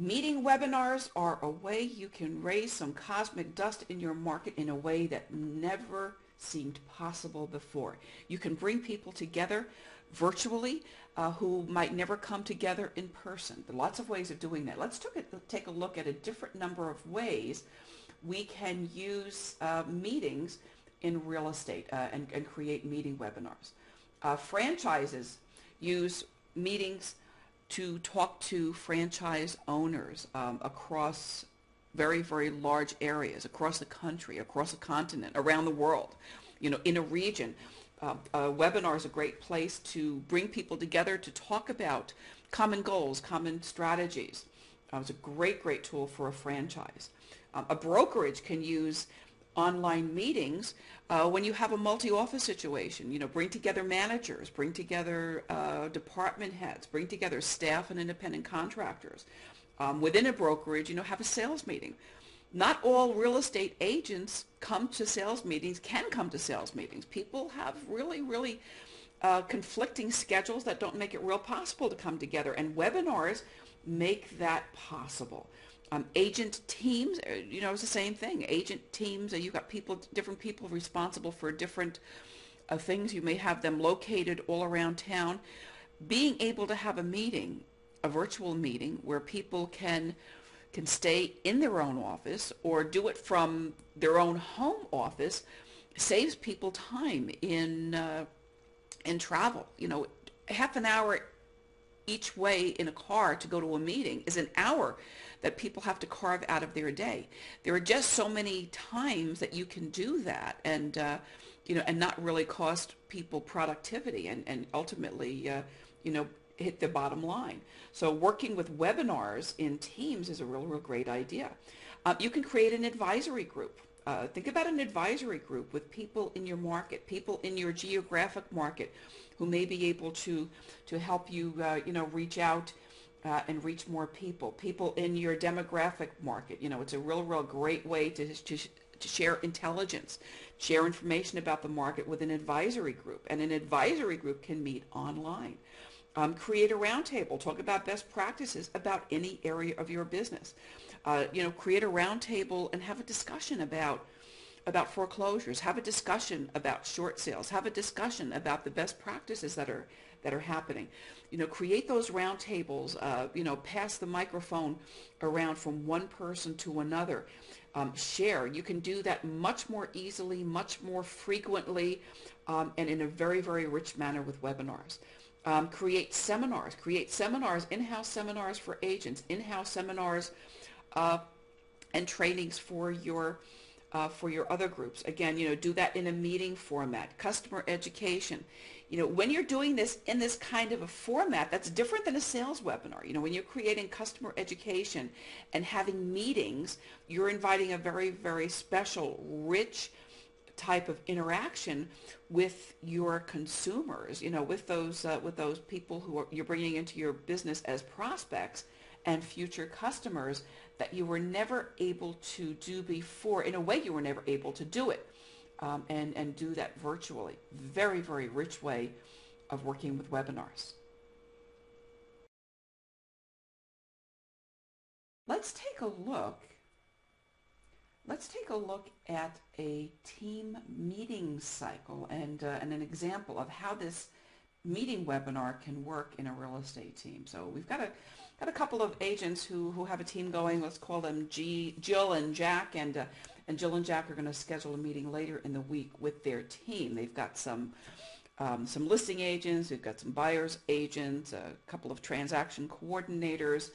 Meeting webinars are a way you can raise some cosmic dust in your market in a way that never seemed possible before. You can bring people together virtually who might never come together in person. There are lots of ways of doing that. Let's take a look at a different number of ways we can use meetings in real estate and create meeting webinars. Franchises use meetings to talk to franchise owners across very, very large areas, across the country, across the continent, around the world, in a region. A webinar is a great place to bring people together to talk about common goals, common strategies. It's a great, great tool for a franchise. A brokerage can use online meetings when you have a multi-office situation. Bring together managers, bring together department heads, bring together staff and independent contractors. Within a brokerage, have a sales meeting. Not all real estate agents can come to sales meetings. People have really, really conflicting schedules that don't make it real possible to come together, and webinars make that possible. Agent teams, it's the same thing. Agent teams, you've got different people responsible for different things. You may have them located all around town. Being able to have a virtual meeting where people can stay in their own office or do it from their own home office saves people time in travel. Half an hour each way in a car to go to a meeting is an hour that people have to carve out of their day. There are just so many times that you can do that and not really cost people productivity and ultimately hit the bottom line. So working with webinars in teams is a real, real great idea. You can create an advisory group. Think about an advisory group with people in your market, people in your geographic market who may be able to help you, reach out and reach more people in your demographic market. It's a real, real great way to share intelligence, share information about the market with an advisory group. And an advisory group can meet online. Create a roundtable. Talk about best practices about any area of your business. Create a roundtable and have a discussion about foreclosures. Have a discussion about short sales. Have a discussion about the best practices that are happening. Create those roundtables. Pass the microphone around from one person to another. Share. You can do that much more easily, much more frequently, and in a very, very rich manner with webinars. Create seminars, in-house seminars for agents, in-house seminars and trainings for your other groups. Again, do that in a meeting format. Customer education. When you're doing this in this kind of a format, that's different than a sales webinar. When you're creating customer education and having meetings, you're inviting a very, very special, rich type of interaction with your consumers, with those people who you're bringing into your business as prospects and future customers that you were never able to do before. In a way, you were never able to do it, and do that virtually. Very, very rich way of working with webinars. Let's take a look at a team meeting cycle and an example of how this meeting webinar can work in a real estate team. So we've got a couple of agents who have a team going. Let's call them Jill and Jack, and Jill and Jack are going to schedule a meeting later in the week with their team. They've got some listing agents, they've got some buyers agents, a couple of transaction coordinators,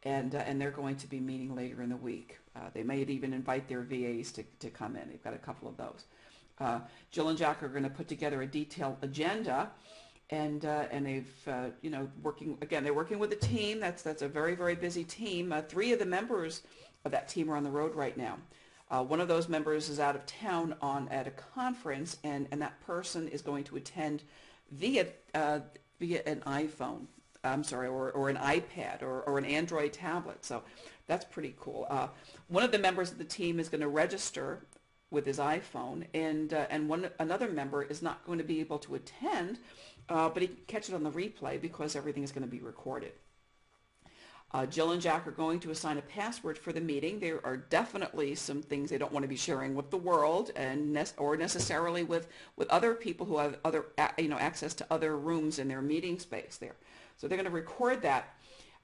and they're going to be meeting later in the week. They may even invite their VAs to come in. They've got a couple of those. Jill and Jack are going to put together a detailed agenda, and they've they're working with a team. That's a very, very busy team. 3 of the members of that team are on the road right now. One of those members is out of town at a conference, and that person is going to attend via an iPhone. Or an iPad or an Android tablet. So that's pretty cool. One of the members of the team is going to register with his iPhone, and another member is not going to be able to attend, but he can catch it on the replay because everything is going to be recorded. Jill and Jack are going to assign a password for the meeting. There are definitely some things they don't want to be sharing with the world or necessarily with other people who have other access to other rooms in their meeting space there. So they're going to record that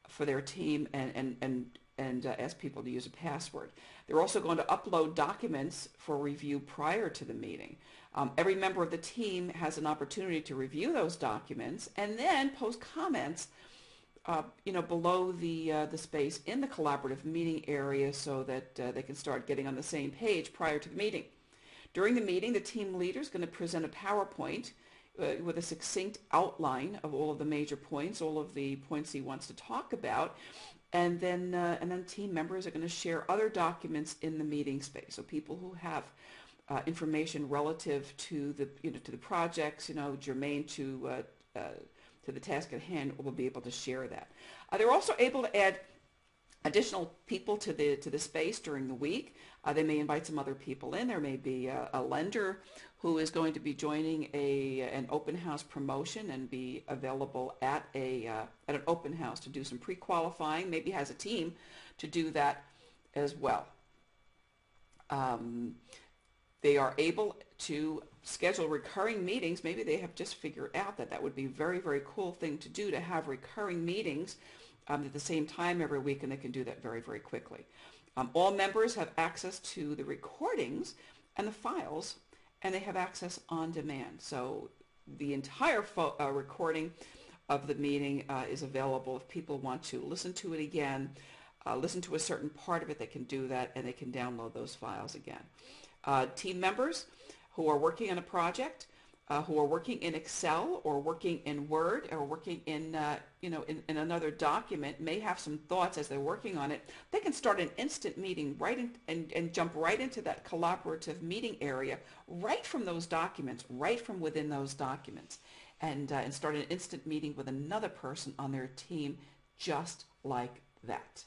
for their team and ask people to use a password. They're also going to upload documents for review prior to the meeting. Every member of the team has an opportunity to review those documents and then post comments below the space in the collaborative meeting area so that they can start getting on the same page prior to the meeting. During the meeting, the team leader is going to present a PowerPoint with a succinct outline of all of the major points, all of the points he wants to talk about, and then team members are going to share other documents in the meeting space. So people who have information relative to the projects, germane to the task at hand, will be able to share that. They're also able to add additional people to the space during the week. They may invite some other people in. There may be a lender who is going to be joining an open house promotion and be available at an open house to do some pre-qualifying. Maybe has a team to do that as well. They are able to schedule recurring meetings. Maybe they have just figured out that would be a very, very cool thing to do, to have recurring meetings at the same time every week, and they can do that very, very quickly. All members have access to the recordings and the files, and they have access on demand. So the entire recording of the meeting is available. If people want to listen to it again, listen to a certain part of it, they can do that, and they can download those files again. Team members who are working on a project, who are working in Excel or working in Word or working in another document, may have some thoughts as they're working on it. They can start an instant meeting and jump right into that collaborative meeting area right from those documents, right from within those documents, and start an instant meeting with another person on their team just like that.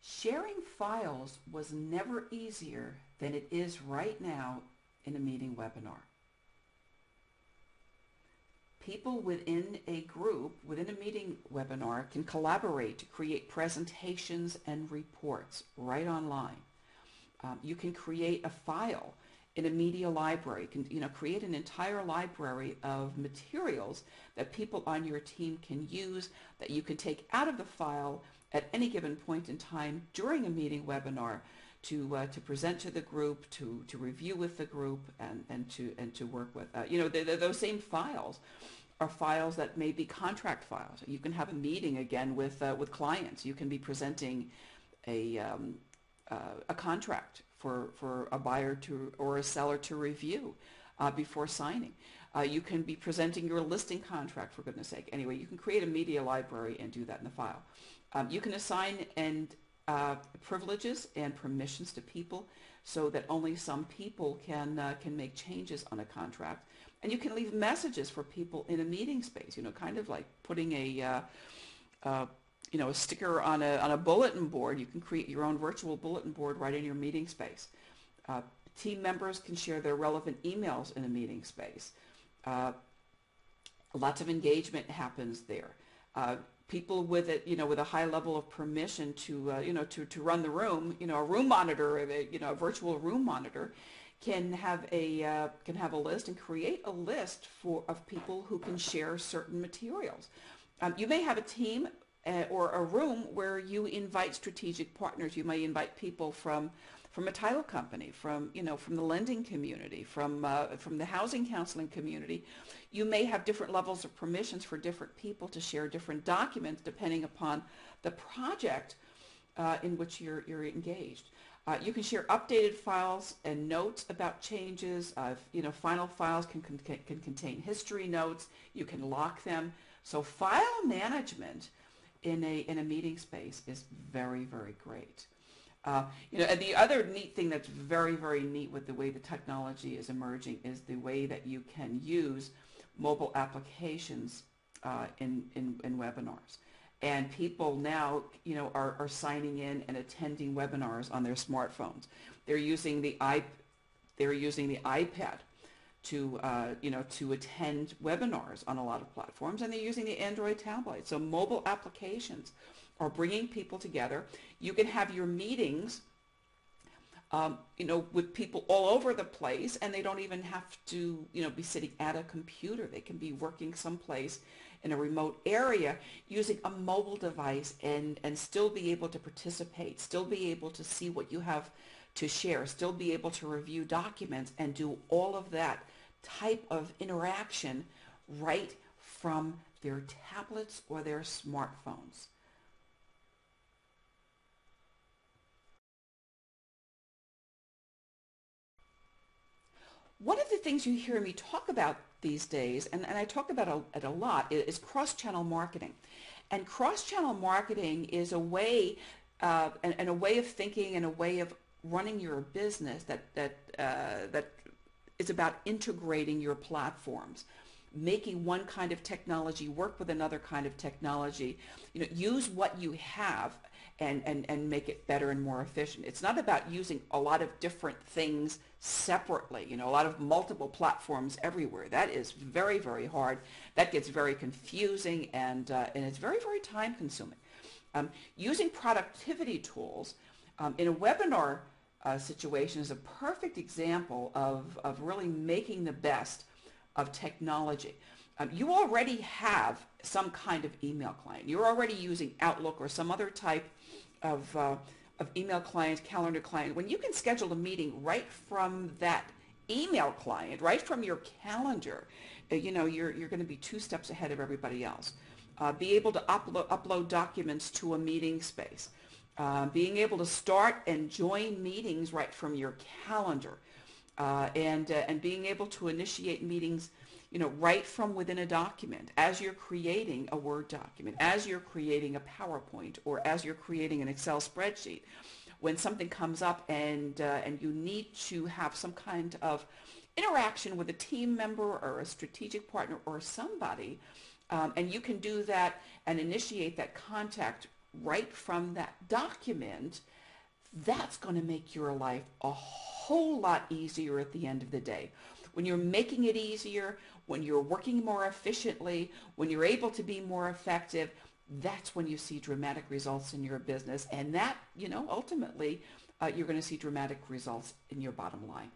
Sharing files was never easier than it is right now in a meeting webinar. People within a group, within a meeting webinar, can collaborate to create presentations and reports right online. You can create a file in a media library. You can create an entire library of materials that people on your team can use, that you can take out of the file at any given point in time during a meeting webinar to present to the group, to review with the group, and to work with. Those same files are files that may be contract files. You can have a meeting again with clients. You can be presenting a contract for a buyer or a seller to review before signing. You can be presenting your listing contract, for goodness sake. Anyway, you can create a media library and do that in the file. You can assign privileges and permissions to people so that only some people can make changes on a contract. And you can leave messages for people in a meeting space, kind of like putting a sticker on a bulletin board. You can create your own virtual bulletin board right in your meeting space. Team members can share their relevant emails in a meeting space. Lots of engagement happens there. People with a high level of permission to run the room, a room monitor, a virtual room monitor, can have a list and create a list of people who can share certain materials. You may have a team or a room where you invite strategic partners. You may invite people from a title company, from the lending community, from the housing counseling community. You may have different levels of permissions for different people to share different documents depending upon the project in which you're engaged. You can share updated files and notes about changes. Final files can contain history notes. You can lock them. So file management in a meeting space is very, very great. And the other neat thing that's very, very neat with the way the technology is emerging is the way that you can use mobile applications in webinars. And people now, are signing in and attending webinars on their smartphones. They're using the iPad to attend webinars on a lot of platforms, and they're using the Android tablet. So mobile applications are bringing people together. You can have your meetings with people all over the place, and they don't even have to, be sitting at a computer. They can be working someplace in a remote area using a mobile device and still be able to participate, still be able to see what you have to share, still be able to review documents and do all of that type of interaction right from their tablets or their smartphones. One of the things you hear me talk about these days, and I talk about it a lot, is cross-channel marketing. And cross-channel marketing is a way, and a way of thinking and a way of running your business that is about integrating your platforms, making one kind of technology work with another kind of technology. Use what you have and make it better and more efficient. It's not about using a lot of different things separately, a lot of multiple platforms everywhere. That is very, very hard. That gets very confusing, and it's very, very time consuming. Using productivity tools in a webinar situation is a perfect example of really making the best of technology. You already have some kind of email client. You're already using Outlook or some other type of email client, calendar client. When you can schedule a meeting right from that email client, right from your calendar, you're going to be 2 steps ahead of everybody else. Be able to upload documents to a meeting space. Being able to start and join meetings right from your calendar, and being able to initiate meetings right from within a document, as you're creating a Word document, as you're creating a PowerPoint, or as you're creating an Excel spreadsheet. When something comes up and you need to have some kind of interaction with a team member or a strategic partner or somebody, and you can do that and initiate that contact right from that document, that's going to make your life a whole lot easier at the end of the day. When you're making it easier, when you're working more efficiently, when you're able to be more effective, that's when you see dramatic results in your business. And that, ultimately, you're going to see dramatic results in your bottom line.